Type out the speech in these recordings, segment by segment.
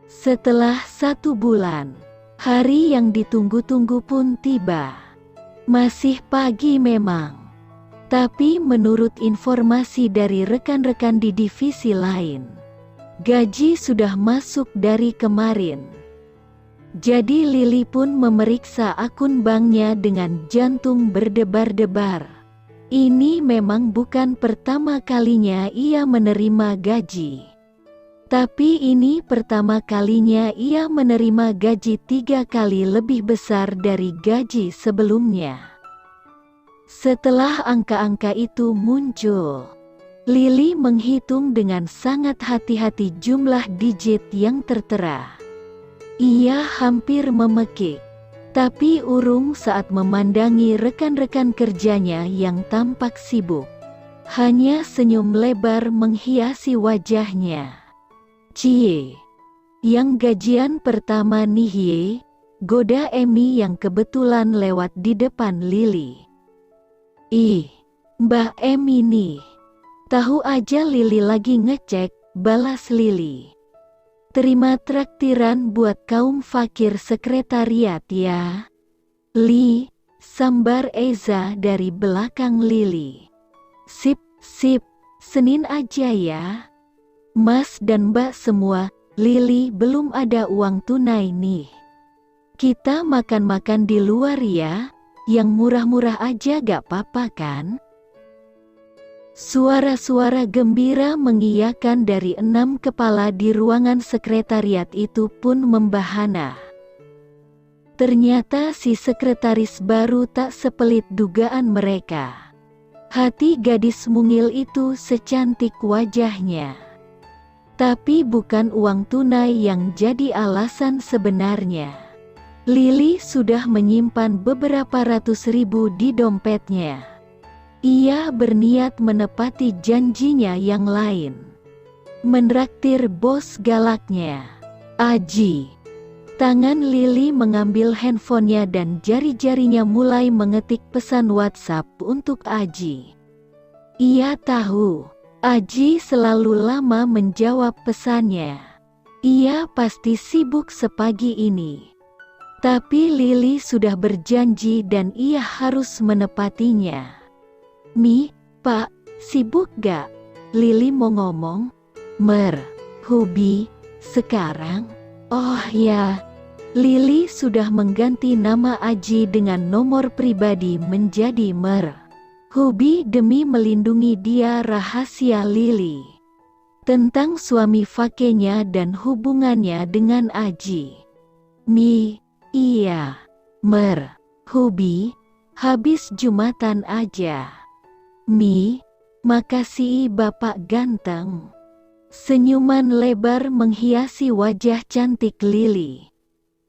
Setelah 1 bulan, hari yang ditunggu-tunggu pun tiba. Masih pagi memang, tapi menurut informasi dari rekan-rekan di divisi lain, gaji sudah masuk dari kemarin. Jadi Lili pun memeriksa akun banknya dengan jantung berdebar-debar. Ini memang bukan pertama kalinya ia menerima gaji. Tapi ini pertama kalinya ia menerima gaji 3 kali lebih besar dari gaji sebelumnya. Setelah angka-angka itu muncul, Lili menghitung dengan sangat hati-hati jumlah digit yang tertera. Ia hampir memekik, tapi urung saat memandangi rekan-rekan kerjanya yang tampak sibuk. Hanya senyum lebar menghiasi wajahnya. "Cie, yang gajian pertama nih ye," goda Emi yang kebetulan lewat di depan Lili. "Ih, Mbak Emi nih. Tahu aja Lili lagi ngecek," balas Lili. "Terima traktiran buat kaum fakir sekretariat ya, Li," sambar Eza dari belakang Lili. "Sip, sip, Senin aja ya, Mas dan Mbak semua. Lili, belum ada uang tunai nih. Kita makan-makan di luar ya, yang murah-murah aja gak apa-apa kan?" Suara-suara gembira mengiyakan dari 6 kepala di ruangan sekretariat itu pun membahana. Ternyata si sekretaris baru tak sepelit dugaan mereka. Hati gadis mungil itu secantik wajahnya. Tapi bukan uang tunai yang jadi alasan sebenarnya. Lili sudah menyimpan beberapa ratus ribu di dompetnya. Ia berniat menepati janjinya yang lain. Menraktir bos galaknya, Aji. Tangan Lili mengambil handphonenya dan jari-jarinya mulai mengetik pesan WhatsApp untuk Aji. Ia tahu Aji selalu lama menjawab pesannya. Ia pasti sibuk sepagi ini. Tapi Lili sudah berjanji dan ia harus menepatinya. "Mi, Pak, sibuk gak?" Lili mau ngomong. "Hubi, sekarang?" "Oh ya." Lili sudah mengganti nama Aji dengan nomor pribadi menjadi Hubi demi melindungi dia rahasia Lili tentang suami fakenya dan hubungannya dengan Aji. "Mi, iya. Hubi, habis Jumatan aja." "Mi, makasih Bapak ganteng." Senyuman lebar menghiasi wajah cantik Lili.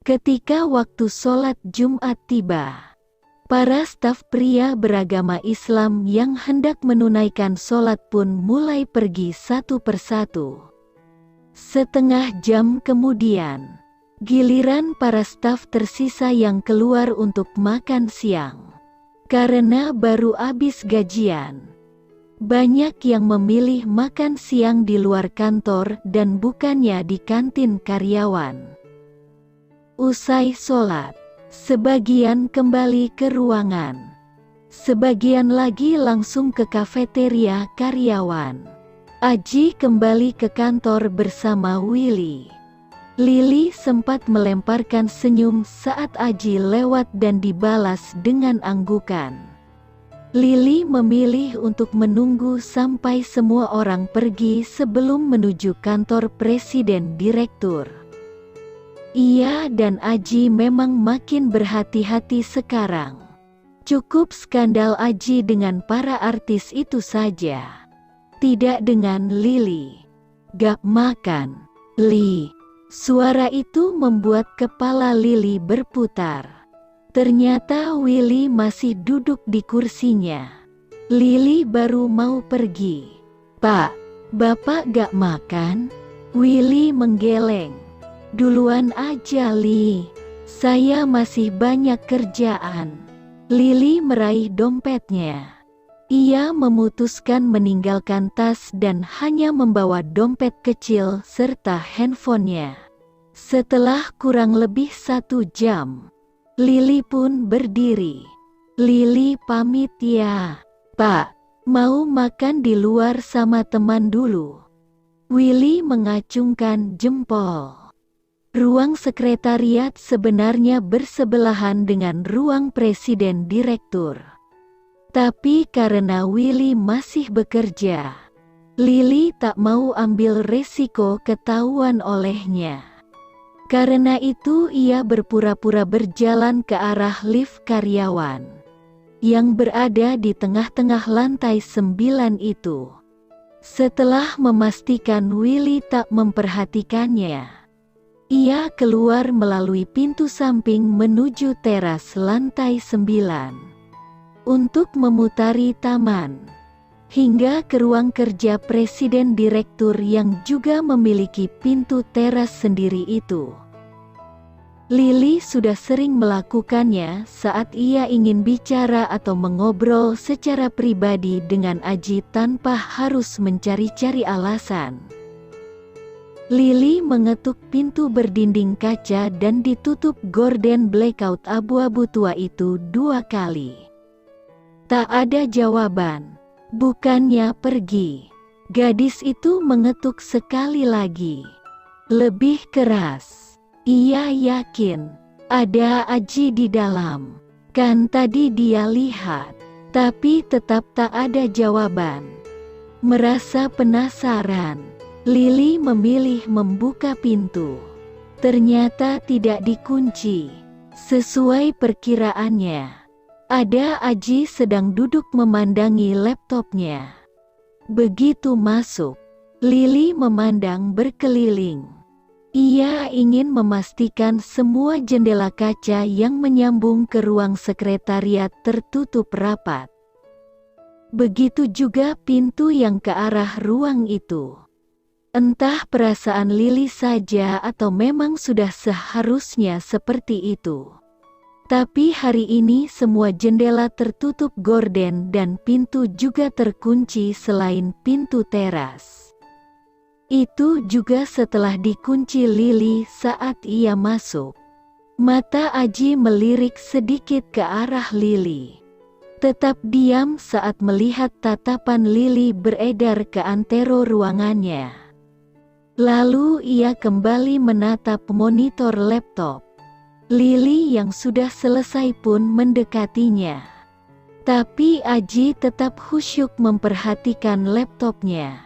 Ketika waktu sholat Jumat tiba, para staf pria beragama Islam yang hendak menunaikan sholat pun mulai pergi satu persatu. Setengah jam kemudian, giliran para staf tersisa yang keluar untuk makan siang. Karena baru habis gajian, banyak yang memilih makan siang di luar kantor dan bukannya di kantin karyawan. Usai sholat, sebagian kembali ke ruangan. Sebagian lagi langsung ke kafeteria karyawan. Aji kembali ke kantor bersama Willy. Lili sempat melemparkan senyum saat Aji lewat dan dibalas dengan anggukan. Lili memilih untuk menunggu sampai semua orang pergi sebelum menuju kantor presiden direktur. Ia dan Aji memang makin berhati-hati sekarang. Cukup skandal Aji dengan para artis itu saja, tidak dengan Lili. "Gak makan, Li." Suara itu membuat kepala Lili berputar. Ternyata Willy masih duduk di kursinya. Lili baru mau pergi. "Pak, Bapak gak makan?" Willy menggeleng. "Duluan aja Li, saya masih banyak kerjaan." Lili meraih dompetnya. Ia memutuskan meninggalkan tas dan hanya membawa dompet kecil serta handphonenya. Setelah kurang lebih 1 jam, Lili pun berdiri. Lili pamit ya, Pak. Mau makan di luar sama teman dulu. Willy mengacungkan jempol. Ruang sekretariat sebenarnya bersebelahan dengan ruang presiden direktur. Tapi karena Willy masih bekerja, Lili tak mau ambil resiko ketahuan olehnya. Karena itu ia berpura-pura berjalan ke arah lift karyawan yang berada di tengah-tengah lantai 9 itu. Setelah memastikan Willy tak memperhatikannya, ia keluar melalui pintu samping menuju teras lantai 9 untuk memutari taman hingga ke ruang kerja presiden direktur yang juga memiliki pintu teras sendiri itu. Lili sudah sering melakukannya saat ia ingin bicara atau mengobrol secara pribadi dengan Aji tanpa harus mencari-cari alasan. Lili mengetuk pintu berdinding kaca dan ditutup gorden blackout abu-abu tua itu 2 kali. Tak ada jawaban. Bukannya pergi. Gadis itu mengetuk sekali lagi. Lebih keras. Ia yakin ada Aji di dalam. Kan tadi dia lihat. Tapi tetap tak ada jawaban. Merasa penasaran, Lili memilih membuka pintu. Ternyata tidak dikunci. Sesuai perkiraannya, ada Aji sedang duduk memandangi laptopnya. Begitu masuk, Lili memandang berkeliling. Ia ingin memastikan semua jendela kaca yang menyambung ke ruang sekretariat tertutup rapat. Begitu juga pintu yang ke arah ruang itu. Entah perasaan Lili saja atau memang sudah seharusnya seperti itu. Tapi hari ini semua jendela tertutup gorden dan pintu juga terkunci selain pintu teras. Itu juga setelah dikunci Lili saat ia masuk. Mata Aji melirik sedikit ke arah Lili. Tetap diam saat melihat tatapan Lili beredar ke antero ruangannya. Lalu ia kembali menatap monitor laptop. Lili yang sudah selesai pun mendekatinya. Tapi Aji tetap khusyuk memperhatikan laptopnya.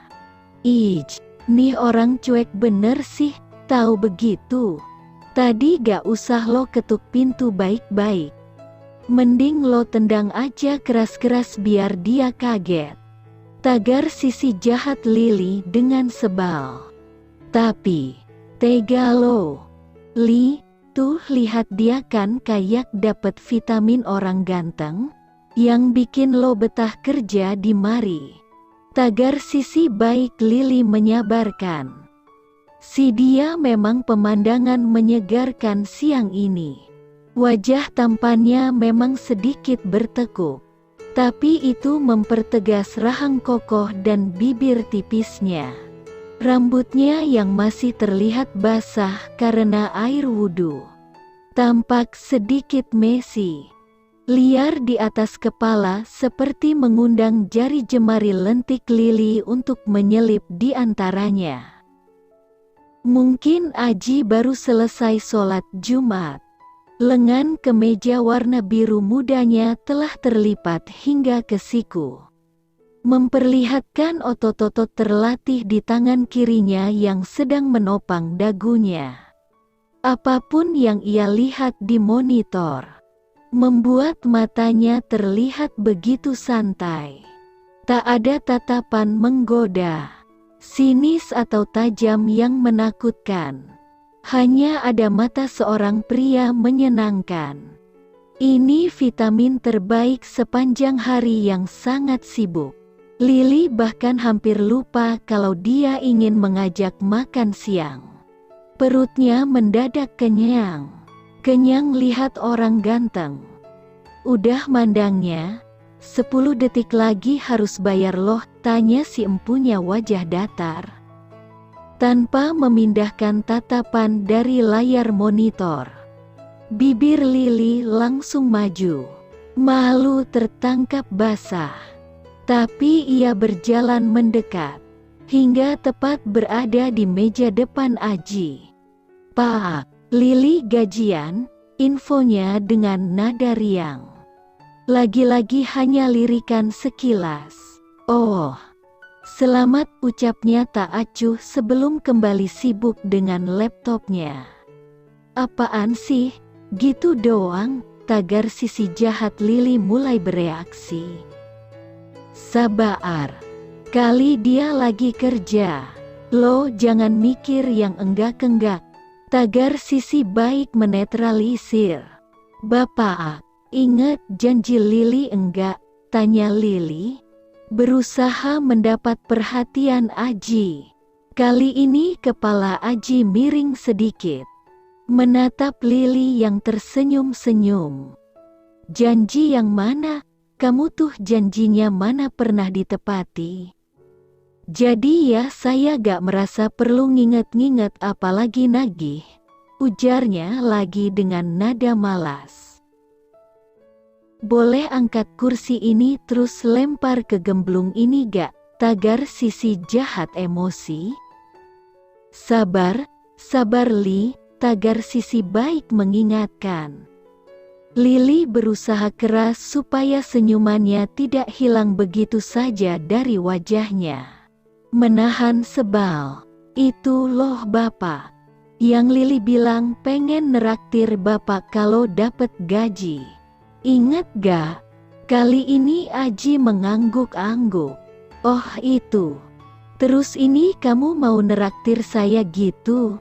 Ih, nih orang cuek bener sih, tahu begitu. Tadi gak usah lo ketuk pintu baik-baik. Mending lo tendang aja keras-keras biar dia kaget. Tagar sisi jahat Lili dengan sebal. Tapi, tega lo. Li, tuh lihat dia kan kayak dapet vitamin orang ganteng, yang bikin lo betah kerja di mari. Tagar sisi baik Lili menyabarkan. Si dia memang pemandangan menyegarkan siang ini. Wajah tampannya memang sedikit bertekuk. Tapi itu mempertegas rahang kokoh dan bibir tipisnya. Rambutnya yang masih terlihat basah karena air wudhu tampak sedikit messy. Liar di atas kepala seperti mengundang jari jemari lentik Lili untuk menyelip di antaranya. Mungkin Aji baru selesai sholat Jumat. Lengan kemeja warna biru mudanya telah terlipat hingga ke siku, memperlihatkan otot-otot terlatih di tangan kirinya yang sedang menopang dagunya. Apapun yang ia lihat di monitor membuat matanya terlihat begitu santai. Tak ada tatapan menggoda, sinis atau tajam yang menakutkan. Hanya ada mata seorang pria menyenangkan. Ini vitamin terbaik sepanjang hari yang sangat sibuk. Lili bahkan hampir lupa kalau dia ingin mengajak makan siang. Perutnya mendadak kenyang. Kenyang lihat orang ganteng. Udah mandangnya, 10 detik lagi harus bayar loh, tanya si empunya wajah datar. tanpa memindahkan tatapan dari layar monitor. Bibir Lili langsung maju. Malu tertangkap basah. Tapi ia berjalan mendekat, hingga tepat berada di meja depan Aji. "Pak, Lili gajian?" Infonya dengan nada riang. Lagi-lagi hanya lirikan sekilas. "Oh, selamat," ucapnya tak acuh sebelum kembali sibuk dengan laptopnya. "Apaan sih, gitu doang?" tagar sisi jahat Lili mulai bereaksi. "Sabar, kali dia lagi kerja. Lo jangan mikir yang enggak-enggak," tagar sisi baik menetralisir. "Bapak, inget janji Lili enggak?" tanya Lili, berusaha mendapat perhatian Aji. Kali ini kepala Aji miring sedikit, menatap Lili yang tersenyum-senyum. "Janji yang mana? Kamu tuh janjinya mana pernah ditepati? Jadi ya saya gak merasa perlu nginget-nginget apalagi nagih," ujarnya lagi dengan nada malas. "Boleh angkat kursi ini terus lempar ke gemblung ini gak?" tagar sisi jahat emosi. Sabar Li," tagar sisi baik mengingatkan. Lili berusaha keras supaya senyumannya tidak hilang begitu saja dari wajahnya. Menahan sebal. "Itu loh Bapak, yang Lili bilang pengen neraktir Bapak kalau dapet gaji. Ingat gak?" Kali ini Aji mengangguk-angguk. "Oh itu. Terus ini kamu mau neraktir saya gitu?"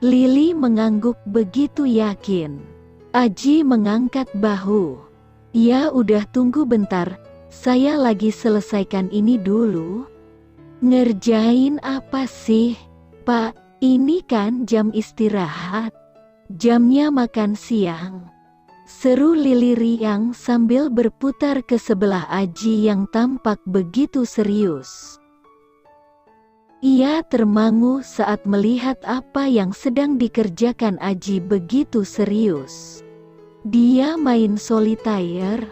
Lili mengangguk begitu yakin. Aji mengangkat bahu. "Ya udah tunggu bentar, saya lagi selesaikan ini dulu." "Ngerjain apa sih, Pak? Ini kan jam istirahat. Jamnya makan siang," seru Lili riang sambil berputar ke sebelah Aji yang tampak begitu serius. Ia termangu saat melihat apa yang sedang dikerjakan Aji begitu serius. Dia main solitaire.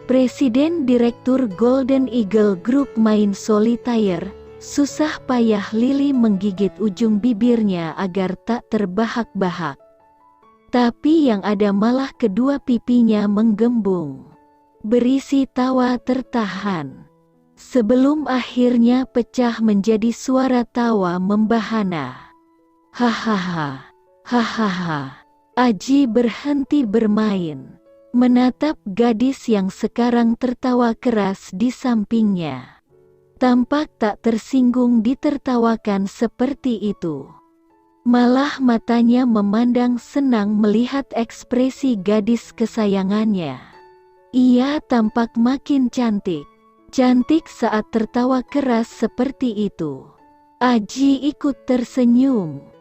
Presiden Direktur Golden Eagle Group main solitaire. Susah payah Lili menggigit ujung bibirnya agar tak terbahak-bahak. Tapi yang ada malah kedua pipinya menggembung, berisi tawa tertahan. Sebelum akhirnya pecah menjadi suara tawa membahana. "Hahaha, hahaha." Aji berhenti bermain, menatap gadis yang sekarang tertawa keras di sampingnya. Tampak tak tersinggung ditertawakan seperti itu. Malah matanya memandang senang melihat ekspresi gadis kesayangannya. Ia tampak makin cantik. Cantik saat tertawa keras seperti itu. Aji ikut tersenyum.